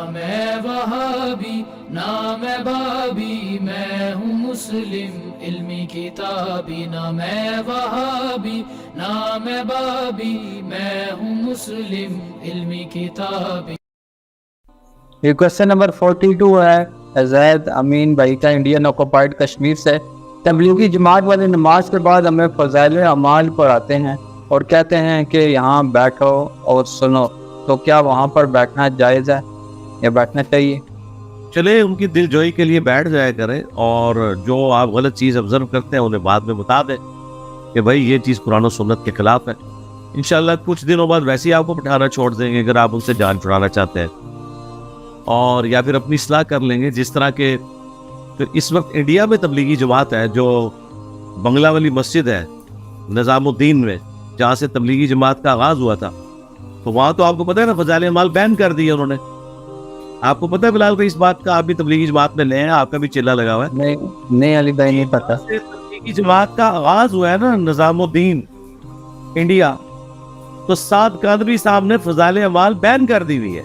میں وہابی نہ میں بابی، میں ہوں مسلم علمی کتابی، نہ میں وہابی نہ میں بابی، میں ہوں مسلم علمی کتابی۔ یہ کوشچن نمبر 42 ہے زید امین بھائی کا، انڈین آکوپائڈ کشمیر سے۔ تبلیغی جماعت والے نماز کے بعد ہمیں فضائل اعمال پڑھاتے ہیں اور کہتے ہیں کہ یہاں بیٹھو اور سنو، تو کیا وہاں پر بیٹھنا جائز ہے یا بیٹھنا چاہیے؟ چلے ان کی دل جوئی کے لیے بیٹھ جایا کریں، اور جو آپ غلط چیز آبزرو کرتے ہیں انہیں بعد میں بتا دیں کہ بھائی یہ چیز قرآن و سنت کے خلاف ہے۔ انشاءاللہ کچھ دنوں بعد ویسے ہی آپ کو بٹھانا چھوڑ دیں گے اگر آپ ان سے جان چھڑانا چاہتے ہیں، اور یا پھر اپنی اصلاح کر لیں گے۔ جس طرح کے اس وقت انڈیا میں تبلیغی جماعت ہے جو بنگلہ والی مسجد ہے نظام الدین میں، جہاں سے تبلیغی جماعت کا آغاز ہوا تھا، تو وہاں تو آپ کو پتہ ہے نا فضائل اعمال بین کر دیے انہوں نے۔ آپ کو پتہ ہے بلال بھائی اس بات کا؟ آپ بھی تبلیغی جماعت میں لے ہیں، آپ کا بھی چلا لگا ہوا ہے۔ نہیں علی بھائی نہیں پتا۔ تبلیغی جماعت کا آغاز ہوا ہے نا نظام الدین انڈیا، تو سعد قادری صاحب نے فضائل اعمال بین کر دی ہوئی ہے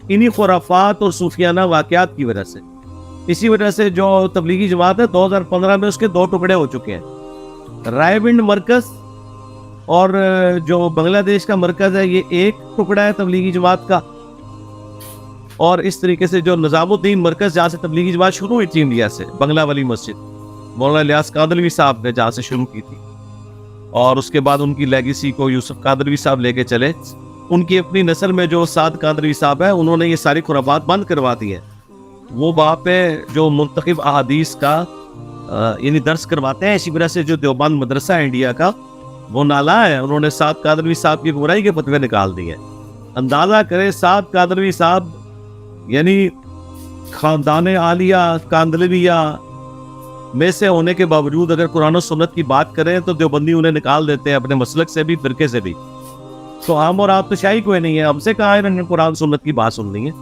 انہی خرافات اور صوفیانہ واقعات کی وجہ سے۔ اسی وجہ سے جو تبلیغی جماعت ہے 2015 میں اس کے 2 ٹکڑے ہو چکے ہیں، رائے ونڈ مرکز اور جو بنگلہ دیش کا مرکز ہے یہ ایک ٹکڑا ہے تبلیغی جماعت کا، اور اس طریقے سے جو نظام الدین مرکز جہاں سے تبلیغی جماعت شروع ہوئی تھی انڈیا سے، بنگلہ والی مسجد مولانا الیاس قادری صاحب نے جہاں سے شروع کی تھی، اور اس کے بعد ان کی لیگیسی کو یوسف قادری صاحب لے کے چلے۔ ان کی اپنی نسل میں جو سعد قادری صاحب ہے انہوں نے یہ ساری خرافات بند کروا دی ہے۔ وہ وہاں پہ جو منتخب احادیث کا یعنی درس کرواتے ہیں، اسی وجہ سے جو دیوبند مدرسہ ہے انڈیا کا وہ نالا ہے، انہوں نے سعد قادری صاحب کی گمراہی کے فتوے نکال دیے۔ اندازہ کرے سعد قادری صاحب یعنی خاندان عالیہ کاندلویہ میں سے ہونے کے باوجود اگر قرآن و سنت کی بات کریں تو دیوبندی انہیں نکال دیتے ہیں اپنے مسلک سے بھی، فرقے سے بھی۔ تو ہم اور آپ تو شاہی کوئی نہیں ہے، ہم سے کہاں انہوں نے قرآن سنت کی بات سننی ہے؟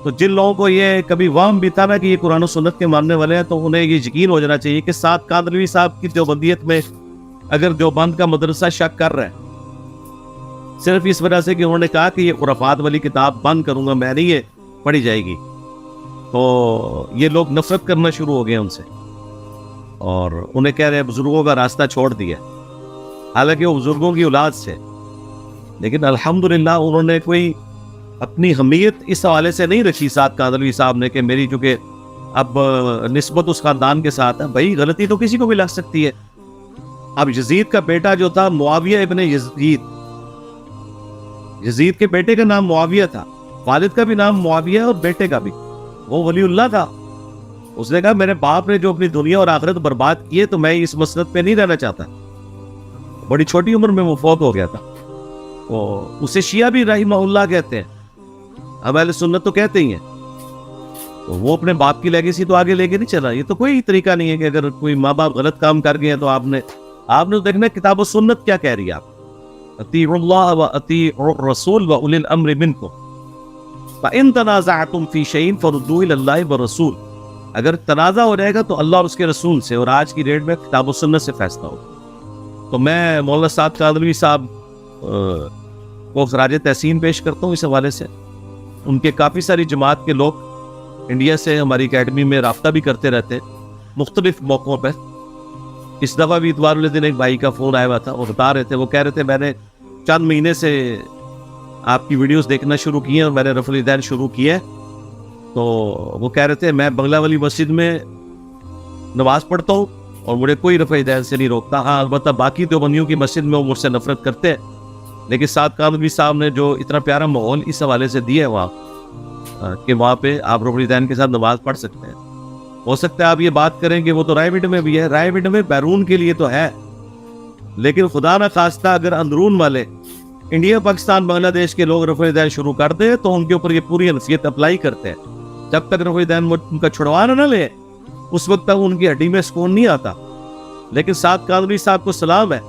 تو جن لوگوں کو یہ کبھی وہم بھی تھا نا کہ یہ قرآن و سنت کے ماننے والے ہیں، تو انہیں یہ یقین ہو جانا چاہیے کہ سعد قادری صاحب کی دیوبندیت میں اگر دیوبند کا مدرسہ شک کر رہا ہے صرف اس وجہ سے کہ انہوں نے کہا کہ یہ خرافات والی کتاب بند کروں گا میں، نہیں یہ پڑھی جائے گی، تو یہ لوگ نفرت کرنا شروع ہو گئے ان سے، اور انہیں کہہ رہے ہیں بزرگوں کا راستہ چھوڑ دیا، حالانکہ وہ بزرگوں کی اولاد سے۔ لیکن الحمدللہ انہوں نے کوئی اپنی حمیت اس حوالے سے نہیں رکھی سعد قادری صاحب نے کہ میری چونکہ اب نسبت اس خاندان کے ساتھ ہے۔ بھائی غلطی تو کسی کو بھی لگ سکتی ہے۔ اب یزید کا بیٹا جو تھا معاویہ ابن یزید، یزید کے بیٹے کا نام معاویہ تھا، والد کا بھی نام معاویہ اور بیٹے کا بھی، وہ ولی اللہ تھا۔ اس نے کہا میرے باپ نے جو اپنی دنیا اور آخرت برباد کی ہے تو میں اس مسلط پہ نہیں رہنا چاہتا۔ بڑی چھوٹی عمر میں وہ فوت ہو گیا تھا۔ اسے شیعہ بھی رحمہ اللہ کہتے ہیں، اب اہل سنت تو کہتے ہی ہیں۔ تو وہ اپنے باپ کی لیگیسی تو آگے لے کے نہیں چلا۔ یہ تو کوئی طریقہ نہیں ہے کہ اگر کوئی ماں باپ غلط کام کر گئے تو آپ نے دیکھنا کتاب و سنت کیا کہہ رہی ہے۔ آپ اطیعوا اللہ و اطیعوا الرسول و اولی الامر منکم فإن تنازعتم فی شیء فردوه الی اللہ والرسول، اگر تنازع ہو جائے گا تو اللہ اور اس کے رسول سے، اور آج کی ڈیٹ میں کتاب و سنت سے فیصلہ ہوگا۔ تو میں مولانا سعد قادری صاحب کو خراج تحسین پیش کرتا ہوں اس حوالے سے۔ ان کے کافی ساری جماعت کے لوگ انڈیا سے ہماری اکیڈمی میں رابطہ بھی کرتے رہتے ہیں مختلف موقعوں پہ۔ اس دفعہ بھی اتوار والے دن ایک بھائی کا فون آیا ہوا تھا، وہ بتا رہے تھے، وہ کہہ رہے تھے میں نے چند مہینے سے آپ کی ویڈیوز دیکھنا شروع کی ہیں اور میں نے رفع الیدین شروع کی ہے۔ تو وہ کہہ رہے تھے میں بنگلہ والی مسجد میں نماز پڑھتا ہوں اور مجھے کوئی رفع الیدین سے نہیں روکتا، ہاں البتہ باقی دیوبندیوں کی مسجد میں وہ مجھ سے نفرت کرتے ہیں۔ لیکن سعد قادری صاحب نے جو اتنا پیارا ماحول اس حوالے سے دیا ہے وہاں کہ وہاں پہ آپ رفع الیدین کے ساتھ نماز پڑھ سکتے ہیں۔ ہو سکتا ہے آپ یہ بات کریں کہ وہ تو رائے ونڈ میں بھی ہے، رائے ونڈ میں بیرون کے لیے تو ہے، لیکن خدا نہ خواستہ اگر اندرون والے انڈیا پاکستان بنگلہ دیش کے لوگ رفع الیدین شروع کر دیں تو ان کے اوپر یہ پوری حیثیت اپلائی کرتے ہیں۔ جب تک رفع الیدین ان کا چھڑوا نہ لے اس وقت تک ان کی ہڈی میں سکون نہیں آتا۔ لیکن سعد قادری صاحب کو سلام ہے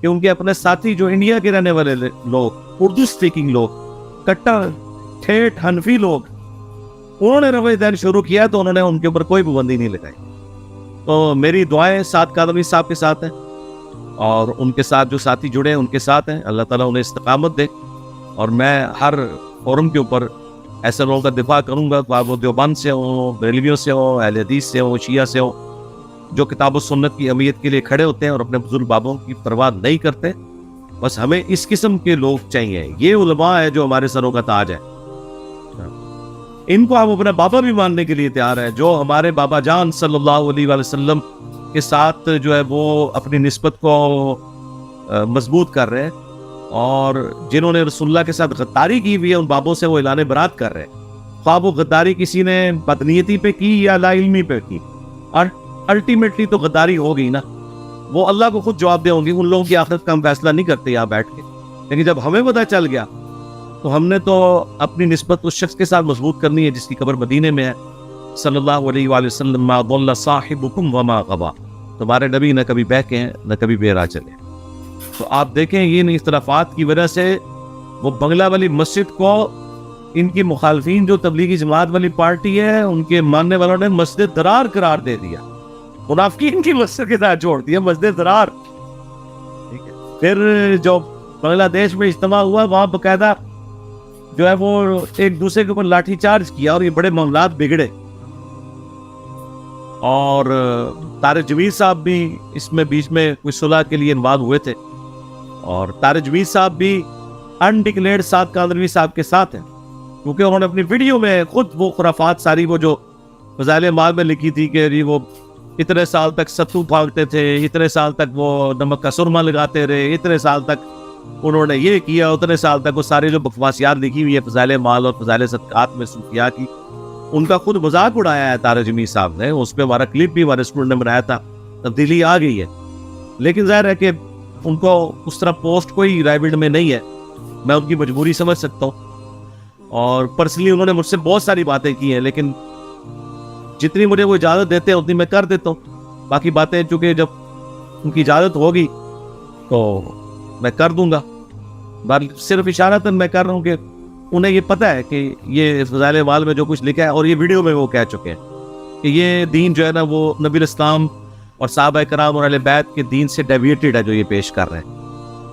کہ ان کے اپنے ساتھی جو انڈیا کے رہنے والے لوگ، اردو اسپیکنگ لوگ، کٹا ٹھیٹھ حنفی لوگ، انہوں نے رفع الیدین شروع کیا تو انہوں نے ان کے اوپر کوئی پابندی نہیں لگائی۔ تو میری دعائیں سعد قادری صاحب کے ساتھ ہیں، اور ان کے ساتھ جو ساتھی جڑے ہیں ان کے ساتھ ہیں، اللہ تعالیٰ انہیں استقامت دے۔ اور میں ہر فورم کے اوپر ایسے لوگوں کا دفاع کروں گا، خواہ وہ دیوبند سے ہوں، بریلویوں سے ہوں، اہل حدیث سے ہوں، شیعہ سے ہوں، جو کتاب و سنت کی اہمیت کے لیے کھڑے ہوتے ہیں اور اپنے بزرگ بابوں کی پرواہ نہیں کرتے. بس ہمیں اس قسم کے لوگ چاہیے. یہ علماء ہے جو ہمارے سروں کا تاج ہے. ان کو ہم اپنا بابا بھی ماننے کے لیے تیار ہیں، جو ہمارے بابا جان صلی اللہ علیہ وآلہ وسلم کے ساتھ جو ہے وہ اپنی نسبت کو مضبوط کر رہے ہیں، اور جنہوں نے رسول اللہ کے ساتھ غداری کی ہوئی ہے ان بابوں سے وہ اعلان برات کر رہے ہیں. خواہ وہ غداری کسی نے بدنیتی پہ کی یا لا علمی پہ کی، اور الٹیمیٹلی تو غداری ہو گئی نا. وہ اللہ کو خود جواب دے ہوں گی. ان لوگوں کی آخرت کا ہم فیصلہ نہیں کرتے یہاں بیٹھ کے، لیکن جب ہمیں پتہ چل گیا تو ہم نے تو اپنی نسبت اس شخص کے ساتھ مضبوط کرنی ہے جس کی قبر مدینے میں ہے. صلی اللہ علیہ وآلہ وسلم ما ضل صاحبکم وما غوا. تمہارے نبی نہ کبھی بہکے ہیں نہ کبھی بے راہ چلے. تو آپ دیکھیں ان اختلافات کی وجہ سے وہ بنگلہ والی مسجد کو ان کی مخالفین جو تبلیغی جماعت والی پارٹی ہے ان کے ماننے والوں نے مسجد درار قرار دے دیا. منافقین کی مسجد کے ساتھ چھوڑ دیا مسجد درار. پھر جو بنگلہ دیش میں اجتماع ہوا وہاں باقاعدہ جو ہے وہ ایک دوسرے کے اوپر لاٹھی چارج کیا اور یہ بڑے معاملات بگڑے. اور طارق جمیل صاحب بھی اس میں بیچ میں کچھ صلح کے لیے انوالو ہوئے تھے، اور طارق جمیل صاحب بھی انڈکلیئرڈ سعد کاندھلوی صاحب کے ساتھ ہیں، کیونکہ انہوں نے اپنی ویڈیو میں خود وہ خرافات ساری وہ جو فضائل اعمال میں لکھی تھی کہ وہ اتنے سال تک ستو پھانکتے تھے، اتنے سال تک وہ نمک کا سرما لگاتے رہے، اتنے سال تک انہوں نے یہ کیا، اتنے سال تک وہ سارے جو بکواسیات لکھی ہوئی ہے فضائل اعمال اور فضائل صدقات میں صوفیات کی، ان کا خود مذاق اڑایا ہے طارق جمیل صاحب نے. اس پہ ہمارا کلپ بھی ہمارے اسٹوڈنٹ نے بنایا تھا. تبدیلی آ گئی ہے، لیکن ظاہر ہے کہ ان کو اس طرح پوسٹ کوئی رائبلڈ میں نہیں ہے. میں ان کی مجبوری سمجھ سکتا ہوں، اور پرسنلی انہوں نے مجھ سے بہت ساری باتیں کی ہیں، لیکن جتنی مجھے وہ اجازت دیتے ہیں اتنی میں کر دیتا ہوں. باقی باتیں چونکہ جب ان کی اجازت ہوگی تو میں کر دوں گا. صرف اشارتاً میں کر رہا ہوں کہ انہیں یہ پتہ ہے کہ یہ فضائل اعمال میں جو کچھ لکھا ہے، اور یہ ویڈیو میں وہ کہہ چکے ہیں کہ یہ دین جو ہے نا وہ نبی الاسلام اور صحابہ کرام اور اہل بیت کے دین سے ڈیویٹڈ ہے جو یہ پیش کر رہے ہیں.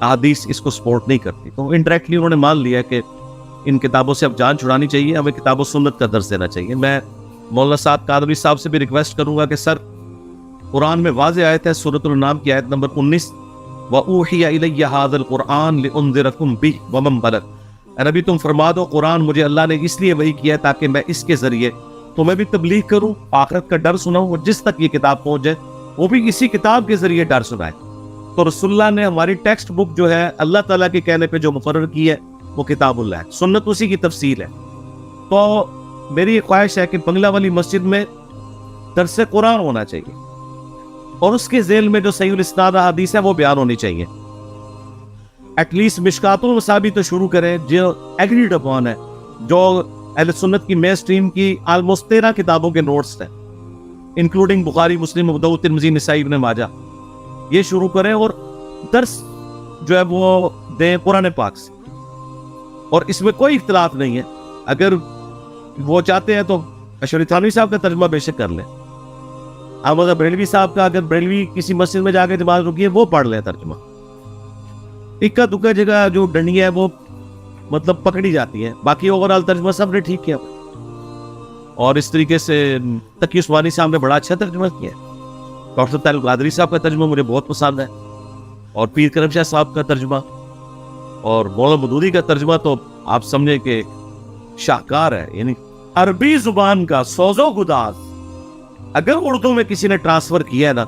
احادیث اس کو سپورٹ نہیں کرتی. تو انڈائریکٹلی انہوں نے مان لیا کہ ان کتابوں سے اب جان چھڑانی چاہیے، ہمیں کتاب و سنت کا درس دینا چاہیے. میں مولانا سعد کاندھلوی صاحب سے بھی ریکویسٹ کروں گا کہ سر، قرآن میں واضح آیت ہے سورۃ الانعام کی آیت نمبر 19، وَأُوحِيَ إِلَيَّ هَذَا الْقُرْآنُ لِأُنذِرَكُمْ بِهِ وَمَنْ بَلَغَ. اے نبی تم فرما دو قرآن مجھے اللہ نے اس لیے وحی کیا ہے تاکہ میں اس کے ذریعے تمہیں بھی تبلیغ کروں، آخرت کا ڈر سناؤں، اور جس تک یہ کتاب پہنچ جائے وہ بھی اسی کتاب کے ذریعے ڈر سنائے. تو رسول اللہ نے ہماری ٹیکسٹ بک جو ہے اللہ تعالیٰ کے کہنے پہ جو مقرر کی ہے وہ کتاب اللہ ہے، سنت اسی کی تفصیل ہے. تو میری خواہش ہے کہ بنگلہ والی مسجد میں درس قرآن ہونا چاہیے، اور اس کے ذیل میں جو صحیح الاسناد احادیث ہے وہ بیان ہونی چاہیے. ایٹ لیسٹ مشکات المصابیح تو شروع کریں جو ایگریڈ اپون ہے، جو اہل سنت کی مین سٹریم کی آلموسٹ 13 کتابوں کے نوٹس ہیں، انکلوڈنگ بخاری، مسلم، ابو داؤد، ترمذی، نسائی، ابن ماجہ. یہ شروع کریں اور درس جو ہے وہ دیں قرآن پاک سے. اور اس میں کوئی اختلاف نہیں ہے. اگر وہ چاہتے ہیں تو اشرف تھانوی صاحب کا ترجمہ بے شک کر لیں. احمد بریلوی صاحب کا اگر بریلوی کسی مسجد میں جا کے جماعت رکی ہے وہ پڑھ لیں ترجمہ. اکا دکا جگہ جو ڈنڈیاں ہے وہ مطلب پکڑی جاتی ہیں، باقی اوورال ترجمہ سب نے ٹھیک کیا. اور اس طریقے سے تقی عثمانی صاحب نے بڑا اچھا ترجمہ کیا ہے. ڈاکٹر طارق قادری صاحب کا ترجمہ مجھے بہت پسند ہے، اور پیر کرم شاہ صاحب کا ترجمہ اور مولانا مودودی کا ترجمہ تو آپ سمجھیں کہ شاہکار ہے. یعنی عربی زبان کا سوز و گداز اگر اردو میں کسی نے ٹرانسفر کیا ہے نا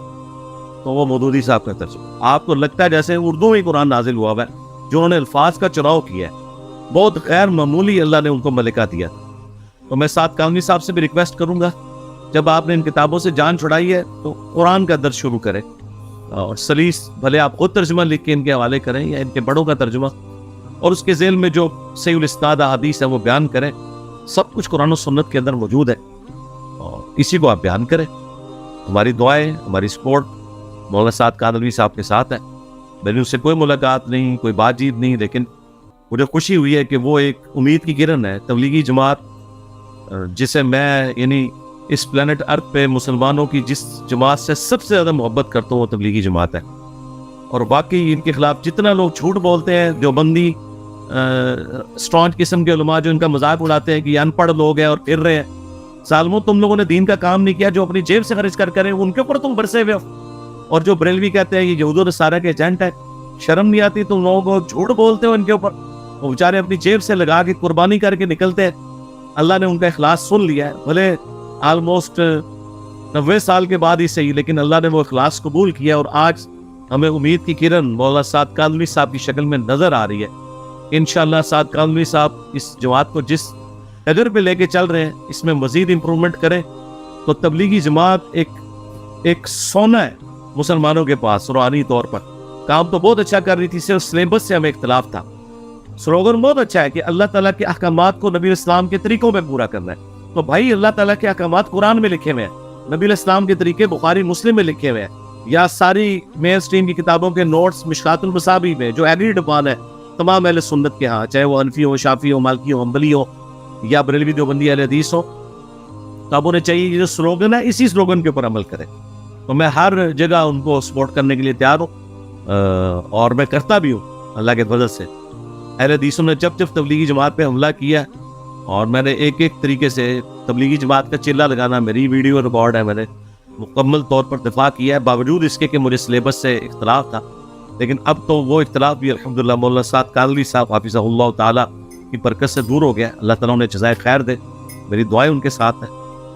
تو وہ مودودی صاحب کا ترجمہ. آپ کو لگتا ہے جیسے اردو میں قرآن نازل ہوا ہے. جو انہوں نے الفاظ کا چناؤ کیا ہے بہت غیر معمولی اللہ نے ان کو ملکہ دیا. تو میں سعد کاندھلوی صاحب سے بھی ریکویسٹ کروں گا جب آپ نے ان کتابوں سے جان چھڑائی ہے تو قرآن کا درس شروع کریں، اور سلیس بھلے آپ خود ترجمہ لکھ کے ان کے حوالے کریں یا ان کے بڑوں کا ترجمہ، اور اس کے ذیل میں جو صحیح الاسناد احادیث ہے وہ بیان کریں. سب کچھ قرآن و سنت کے اندر موجود ہے اور اسی کو آپ بیان کریں. ہماری دعائیں، ہماری سپورٹ مولانا سعد کاندھلوی صاحب کے ساتھ ہے. میری ان سے کوئی ملاقات نہیں، کوئی بات چیت نہیں، لیکن مجھے خوشی ہوئی ہے کہ وہ ایک امید کی کرن ہے. تبلیغی جماعت جسے میں یعنی اس پلانٹ ارتھ پہ مسلمانوں کی جس جماعت سے سب سے زیادہ محبت کرتا ہوں وہ تبلیغی جماعت ہے. اور باقی ان کے خلاف جتنا لوگ جھوٹ بولتے ہیں، دیوبندی اسٹرانج قسم کے علماء جو ان کا مذاق اڑاتے ہیں کہ یہ ان پڑھ لوگ ہیں اور پھر رہے ہیں. ظالموں تم لوگوں نے دین کا کام نہیں کیا, جو اپنی جیب سے خرچ کر کریں ان کے اوپر تم برسے ہوئے ہو. اور جو بریلوی کہتے ہیں یہ یہود و نصارہ کے ایجنٹ ہے, شرم نہیں آتی تم لوگوں کو, جھوٹ بولتے ہو ان کے اوپر. وہ بیچارے اپنی جیب سے لگا کے قربانی کر کے نکلتے ہیں. اللہ نے ان کا اخلاص سن لیا ہے, بھلے آلموسٹ 90 سال کے بعد ہی صحیح, لیکن اللہ نے وہ اخلاص قبول کیا. اور آج ہمیں امید کی کرن مولانا سعد کاندھلوی صاحب کی شکل میں نظر آ رہی ہے. انشاءاللہ سعد کاندھلوی صاحب اس جماعت کو جس قدر پہ لے کے چل رہے ہیں اس میں مزید امپرومنٹ کریں تو تبلیغی جماعت ایک سونا ہے مسلمانوں کے پاس. روحانی طور پر کام تو بہت اچھا کر رہی تھی, صرف سلیبس سے ہمیں اختلاف تھا. سلوگن بہت اچھا ہے کہ اللہ تعالیٰ کے احکامات کو نبی اسلام کے طریقوں میں پورا کرنا ہے. تو بھائی اللہ تعالیٰ کے احکامات قرآن میں لکھے ہوئے ہیں, نبی اسلام کے طریقے بخاری مسلم میں لکھے ہوئے ہیں, یا ساری مین اسٹریم کی کتابوں کے نوٹس مشکات المصابیح میں جو ایگریڈ اپان ہے تمام اہل سنت کے ہاں, چاہے وہ حنفی ہو, شافعی ہو, مالکی ہو, حنبلی ہو, یا بریلوی دیوبندی اہل حدیث ہو. تو اب انہیں چاہیے یہ جو سلوگن ہے اسی سلوگن کے اوپر عمل کریں. تو میں ہر جگہ ان کو سپورٹ کرنے کے لیے تیار ہوں, اور میں کرتا بھی ہوں اللہ کے فضل سے. اہل حدیثوں نے جب تبلیغی جماعت پہ حملہ کیا اور میں نے ایک طریقے سے تبلیغی جماعت کا چلہ لگانا, میری ویڈیو ریکارڈ ہے, میں نے مکمل طور پر دفاع کیا ہے, باوجود اس کے کہ مجھے سلیبس سے اختلاف تھا. لیکن اب تو وہ اختلاف بھی الحمدللہ مولانا سعد کاندھلوی صاحب حافظہ اللہ تعالیٰ کی برکت سے دور ہو گیا. اللہ تعالیٰ انہیں جزائے خیر دے, میری دعائیں ان کے ساتھ ہیں.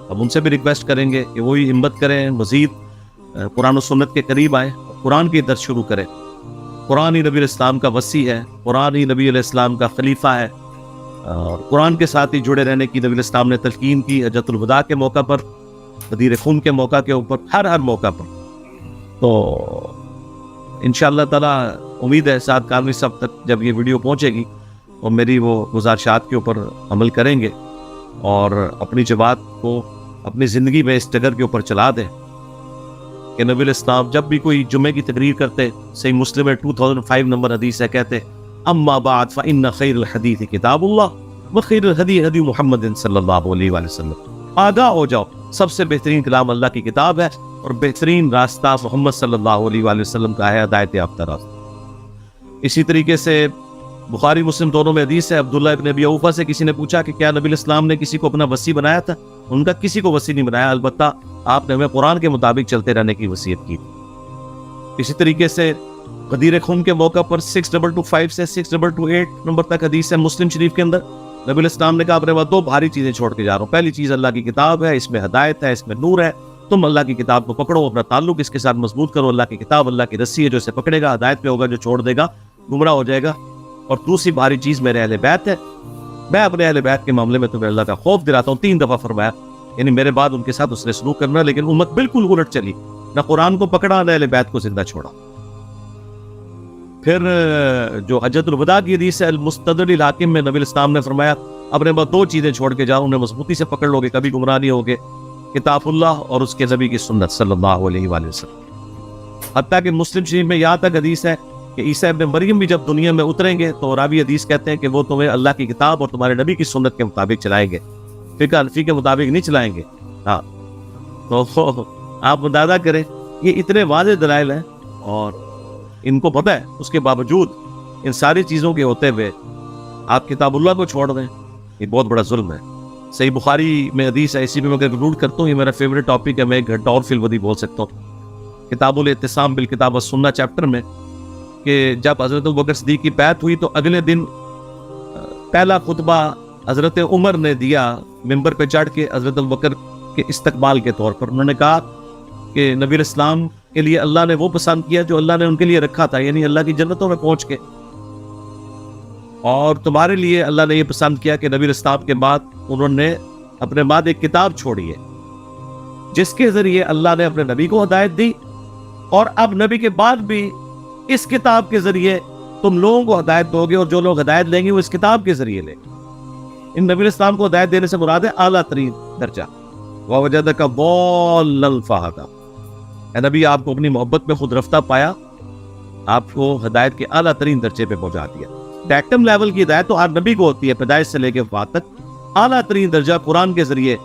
اب ان سے بھی ریکویسٹ کریں گے کہ وہی ہمت کریں, مزید قرآن و سنت کے قریب آئیں, قرآن کی درس شروع کریں. قرآن ہی نبی علیہ السلام کا وصی ہے, قرآن ہی نبی علیہ السلام کا خلیفہ ہے, اور قرآن کے ساتھ ہی جڑے رہنے کی نبی علیہ السلام نے تلقین کی, حجۃ الوداع کے موقع پر, غدیر خون کے موقع کے اوپر, ہر موقع پر. تو انشاءاللہ تعالیٰ امید ہے سعد کاندھلوی صاحب تک جب یہ ویڈیو پہنچے گی اور میری وہ گزارشات کے اوپر عمل کریں گے اور اپنی جماعت کو اپنی زندگی میں اس ڈگر کے اوپر چلا دیں کہ نبی علیہ السلام جب بھی کوئی جمعے کی تقریر کرتے, صحیح مسلم میں 2005 نمبر حدیث ہے, کہتے اما بعد فإن خیر الحدیث کتاب اللہ وخیر الہدی ہدی محمد صلی اللہ علیہ وآلہ وسلم. آگاہ ہو جاؤ, سب سے بہترین کلام اللہ کی کتاب ہے اور بہترین راستہ محمد صلی اللہ علیہ وآلہ وسلم کا ہے, ہدایت یافتہ راستہ. اسی طریقے سے بخاری مسلم دونوں میں حدیث ہے, عبداللہ ابن ابی اوفا سے کسی نے پوچھا کہ کیا نبی علیہ السلام نے کسی کو اپنا وصی بنایا تھا؟ ان کا کسی کو وصی نہیں بنایا, البتہ آپ نے ہمیں قرآن کے مطابق چلتے رہنے کی وصیت کی. اسی طریقے سے غدیر خون کے موقع پر 6225 سے 6228 نمبر تک حدیث ہے مسلم شریف کے اندر, نبی علیہ السلام نے کہا اپنے بعد 2 بھاری چیزیں چھوڑ کے جا رہا ہوں. پہلی چیز اللہ کی کتاب ہے, اس میں ہدایت ہے, اس میں نور ہے, تم اللہ کی کتاب کو پکڑو, اپنا تعلق اس کے ساتھ مضبوط کرو. اللہ کی کتاب اللہ کی رسی ہے, جو اسے پکڑے گا ہدایت پہ ہوگا, جو چھوڑ دے گا گمراہ ہو جائے گا. اور دوسری بھاری چیز میرے اہل بیت ہے, میں اپنے اہل بیت کے معاملے میں تمہیں اللہ کا خوف دلاتا ہوں. 3 دفعہ فرمایا, یعنی میرے بعد ان کے ساتھ اس نے سلوک کرنا. لیکن امت بالکل الٹ چلی, نہ قرآن کو پکڑا نہ اہل بیت کو زندہ چھوڑا. پھر جو حجۃ الوداع کی حدیث ہے المستدرک الحاکم میں نبی الاسلام نے فرمایا اپنے بعد 2 چیزیں چھوڑ کے جاؤ, انہیں مضبوطی سے پکڑ لو گے, کبھی گمراہ نہیں ہوگے, کتاب اللہ اور اس کے نبی کی سنت صلی اللہ علیہ وآلہ وسلم. حتیٰ کہ مسلم شریف میں یہاں تک حدیث ہے کہ عیسیٰ ابن مریم بھی جب دنیا میں اتریں گے تو راوی حدیث کہتے ہیں کہ وہ تمہیں اللہ کی کتاب اور تمہارے نبی کی سنت کے مطابق چلائیں گے, فقہ حنفی کے مطابق نہیں چلائیں گے. ہاں, تو آپ اندازہ کریں, یہ اتنے واضح دلائل ہیں اور ان کو پتہ ہے, اس کے باوجود ان ساری چیزوں کے ہوتے ہوئے آپ کتاب اللہ کو چھوڑ دیں, یہ بہت بڑا ظلم ہے. صحیح بخاری میں حدیث ہے, اسی میں میں کنکلوڈ کرتا ہوں, یہ میرا فیوریٹ ٹاپک ہے, میں 1 گھنٹہ اور فی الودی بول سکتا ہوں. کتاب الاعتصام بالکتاب والسنہ چیپٹر میں کہ جب حضرت ابوبکر صدیق کی بیعت ہوئی تو اگلے دن پہلا خطبہ حضرت عمر نے دیا ممبر پہ چڑھ کے حضرت ابوبکر کے استقبال کے طور پر. انہوں نے کہا کہ نبی علیہ السلام کے لیے اللہ نے وہ پسند کیا جو اللہ نے ان کے لیے رکھا تھا, یعنی اللہ کی جنتوں میں پہنچ کے, اور تمہارے لیے اللہ نے یہ پسند کیا کہ نبی علیہ السلام کے بعد انہوں نے اپنے بعد ایک کتاب چھوڑی ہے جس کے ذریعے اللہ نے اپنے نبی کو ہدایت دی, اور اب نبی کے بعد بھی اس کتاب کے ذریعے تم لوگوں کو ہدایت دو گے, اور جو لوگ ہدایت لیں گے وہ اس کتاب کے ذریعے لیں گے. ان نبی علیہ السلام کو ہدایت دینے سے مراد ہے اعلیٰ ترین درجہ. وَوَجَدَكَ ضَالًّا فَهَدَىٰ, اے نبی آپ کو اپنی محبت میں خود رفتہ پایا, آپ کو ہدایت کے اعلیٰ ترین درجے پہ پہنچا دیا. ڈیکٹم لیول کی ہدایت تو ہر نبی کو ہوتی ہے, پیدائش سے لے کے وفات تک. اعلیٰ ترین درجہ قرآن کے ذریعے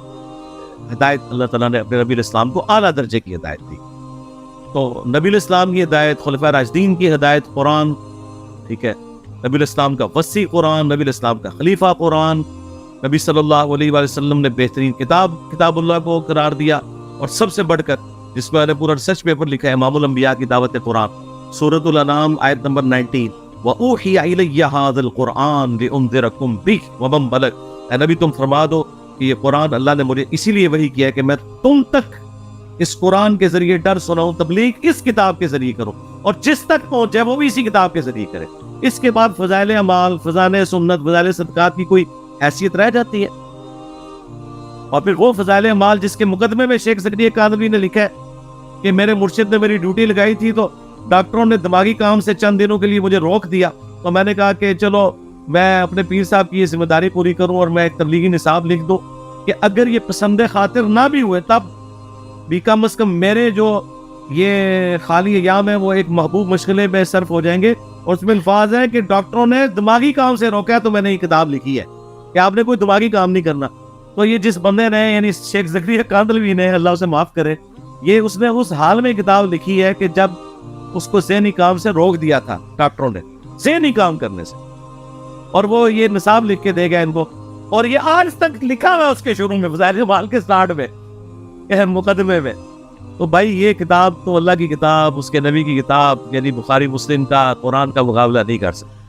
ہدایت, اللہ تعالیٰ نے اپنے نبی علیہ السلام کو اعلیٰ درجے کی ہدایت دی. تو نبی علیہ السلام کی ہدایت, خلفائے راشدین کی ہدایت, قرآن, ٹھیک ہے, نبی الاسلام کا وسیع قرآن، نبی الاسلام کا خلیفہ قرآن، نبی صلی اللہ علیہ وآلہ وسلم نے بہترین کتاب اللہ کو قرار دیا، اور سب سے بڑھ کر جس میں نے پورا ریسرچ پیپر لکھا ہے امام الانبیاء کی دعوت قرآن، سورۃ الانعام آیت نمبر 19، وَأُوحِيَ إِلَيَّ هَذَا الْقُرْآنُ لِأُنذِرَكُم بِهِ وَمَن بَلَغَ، اے نبی تم فرما دو کہ یہ قرآن اللہ نے مجھے اسی لیے وحی کیا ہے کہ میں تم تک اس قرآن کے ذریعے ڈر سناؤں، تبلیغ اس کتاب کے ذریعے کروں، اور جس تک پہنچے وہ بھی اسی کتاب کے ذریعے کرے۔ اس کے بعد فضائل اعمال، فضائل سنت، فضائل صدقات کی کوئی حیثیت رہ جاتی ہے؟ اور پھر وہ فضائل اعمال جس کے مقدمے میں شیخ زکریا کاندھلوی نے لکھا ہے کہ میرے مرشد نے میری ڈیوٹی لگائی تھی تو ڈاکٹروں نے دماغی کام سے چند دنوں کے لیے مجھے روک دیا، تو میں نے کہا کہ چلو میں اپنے پیر صاحب کی یہ ذمہ داری پوری کروں اور میں ایک تبلیغی نصاب لکھ دوں کہ اگر یہ پسند خاطر نہ بھی ہوئے تب بھی کم از کم میرے جو یہ خالی ایام ہیں وہ ایک محبوب مشغلے میں صرف ہو جائیں گے۔ اور اس میں الفاظ ہیں کہ ڈاکٹروں نے دماغی کام سے روکا ہے تو میں نے یہ کتاب لکھی ہے کہ آپ نے کوئی دماغی کام نہیں کرنا۔ تو یہ جس بندے نے یعنی شیخ زکریا کاندھلوی نے، اللہ اسے معاف کرے، یہ اس نے اس حال میں کتاب لکھی ہے کہ جب اس کو ذہنی کام سے روک دیا تھا ڈاکٹروں نے، ذہنی کام کرنے سے، اور وہ یہ نصاب لکھ کے دے گا ان کو، اور یہ آج تک لکھا ہوا ہے اس کے شروع میں فضائل اعمال کے سٹارٹ میں مقدمے میں۔ تو بھائی یہ کتاب تو اللہ کی کتاب، اس کے نبی کی کتاب یعنی بخاری مسلم کا، قرآن کا مقابلہ نہیں کر سکتی۔